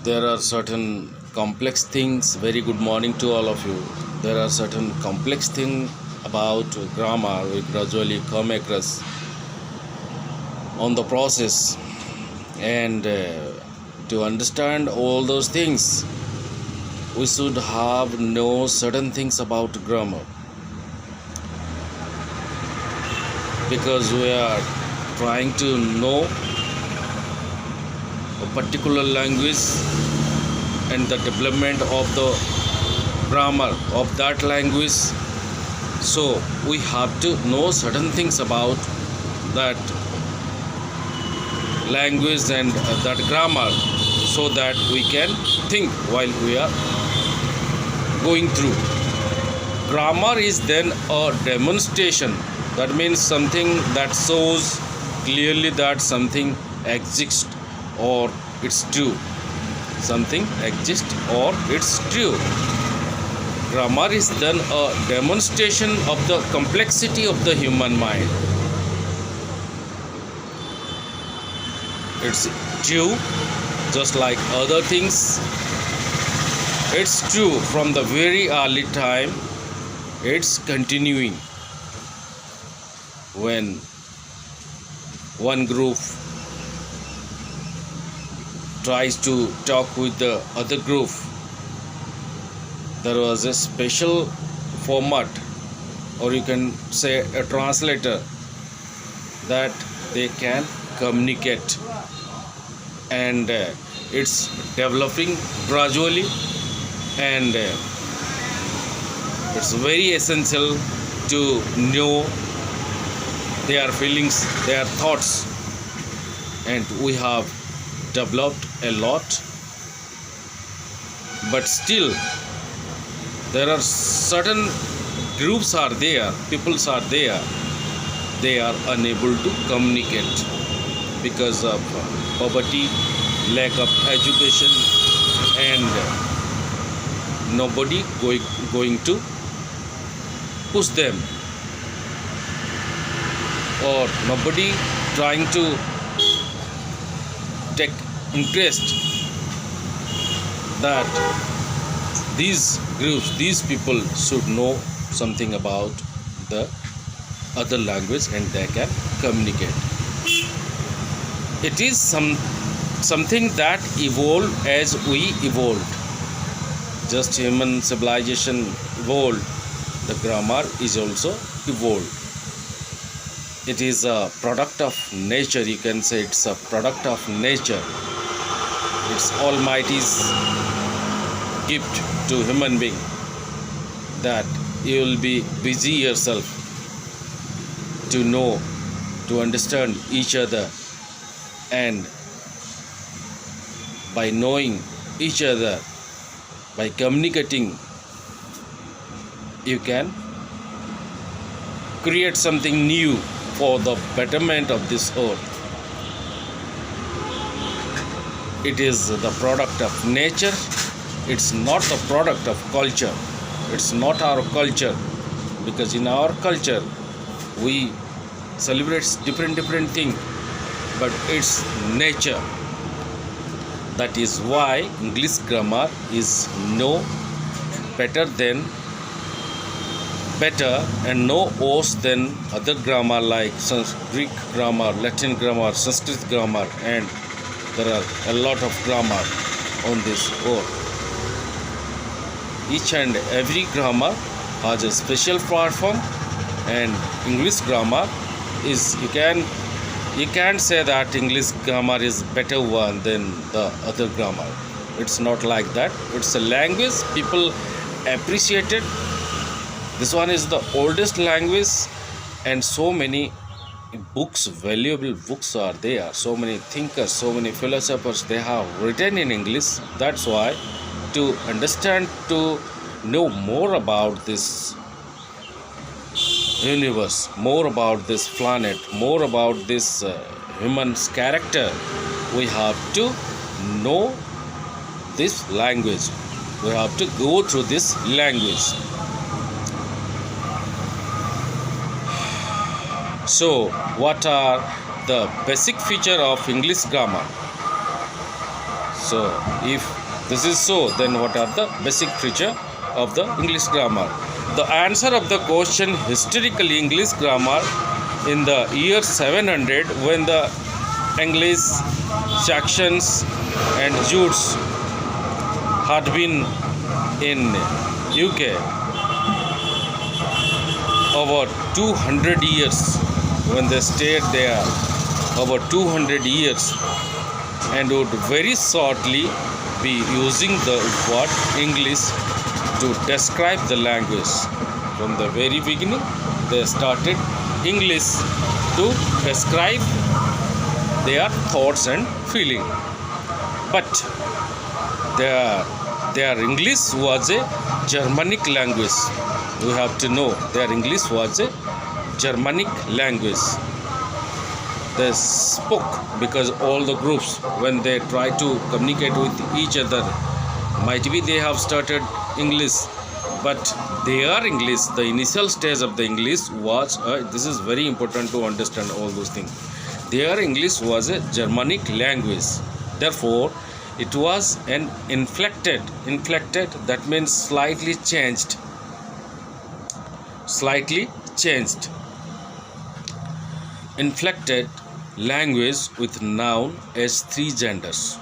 there are certain complex things. Very good morning to all of you. There are certain complex things about grammar we gradually come across on the process, and to understand all those things we should have know certain things about grammar, because we are trying to know a particular language and the development of the grammar of that language. So we have to know certain things about that language and that grammar, so that we can think while we are going through. Grammar is then a demonstration. That means something that shows clearly that something exists or it's true. Something exists or it's true. Grammar is then a demonstration of the complexity of the human mind. It's true just like other things. It's true from the very early time. It's continuing when one group tries to talk with the other group. There was a special format, or you can say a translator, that they can communicate, and it's developing gradually, and it's very essential to know their feelings, their thoughts, and we have developed a lot. But still there are certain groups are there, peoples are there, they are unable to communicate because of poverty, lack of education, and nobody going to push them, or nobody trying to take interest that these groups, these people should know something about the other language and they can communicate. It is something that evolved as we evolved. Just human civilization evolved, the grammar is also evolved. It is a product of nature. You can say it's a product of nature. It's Almighty's gift to human being, that you will be busy yourself to know, to understand each other, and by knowing each other, by communicating, you can create something new for the betterment of this earth. It is the product of nature. It's not the product of culture. It's not our culture, because in our culture we celebrate different things, but it's nature. That is why English grammar is no better and no worse than other grammar like Greek grammar, Latin grammar, Sanskrit grammar, and there are a lot of grammar on this earth. Each and every grammar has a special platform, and English grammar is, you can't say that English grammar is better one than the other grammar. It's not like that. It's a language people appreciate it. This one is the oldest language, and so many books, valuable books are there. So many thinkers, so many philosophers, they have written in English. That's why, to understand, to know more about this universe, more about this planet, more about this human's character, we have to know this language. We have to go through this language. So, what are the basic feature of English grammar? So if this is so, then what are the basic feature of the English grammar? The answer of the question, historically English grammar in the year 700, when the English, Saxons and Jutes had been in UK over 200 years, when they stayed there over 200 years, and would very shortly be using the word English to describe the language. From the very beginning, they started English to describe their thoughts and feeling. But their English was a Germanic language. We have to know their English was a Germanic language. They spoke because all the groups, when they try to communicate with each other, might be they have started English, but their English, the initial stage of the English was this is very important to understand all those things. Their English was a Germanic language. Therefore, it was an inflected, that means slightly changed inflected language with noun as 3 genders.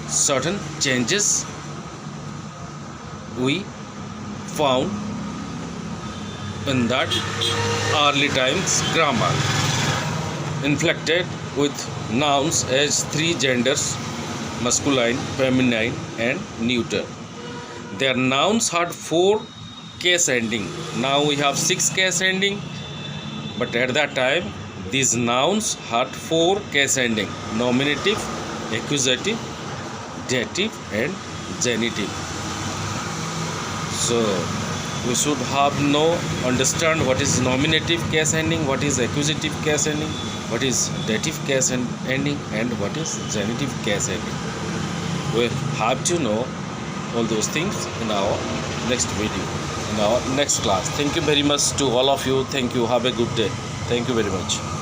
Certain changes we found in that early times grammar. Inflected with nouns as 3 genders, masculine, feminine and neuter. Their nouns had 4 case ending. Now we have 6 case ending, but at that time these nouns had 4 case ending: nominative, accusative, dative and genitive. So we should understand what is nominative case ending, what is accusative case ending, what is dative case ending and what is genitive case ending. We have to know all those things in our next video, in our next class. Thank you very much to all of you. Thank you. Have a good day. Thank you very much.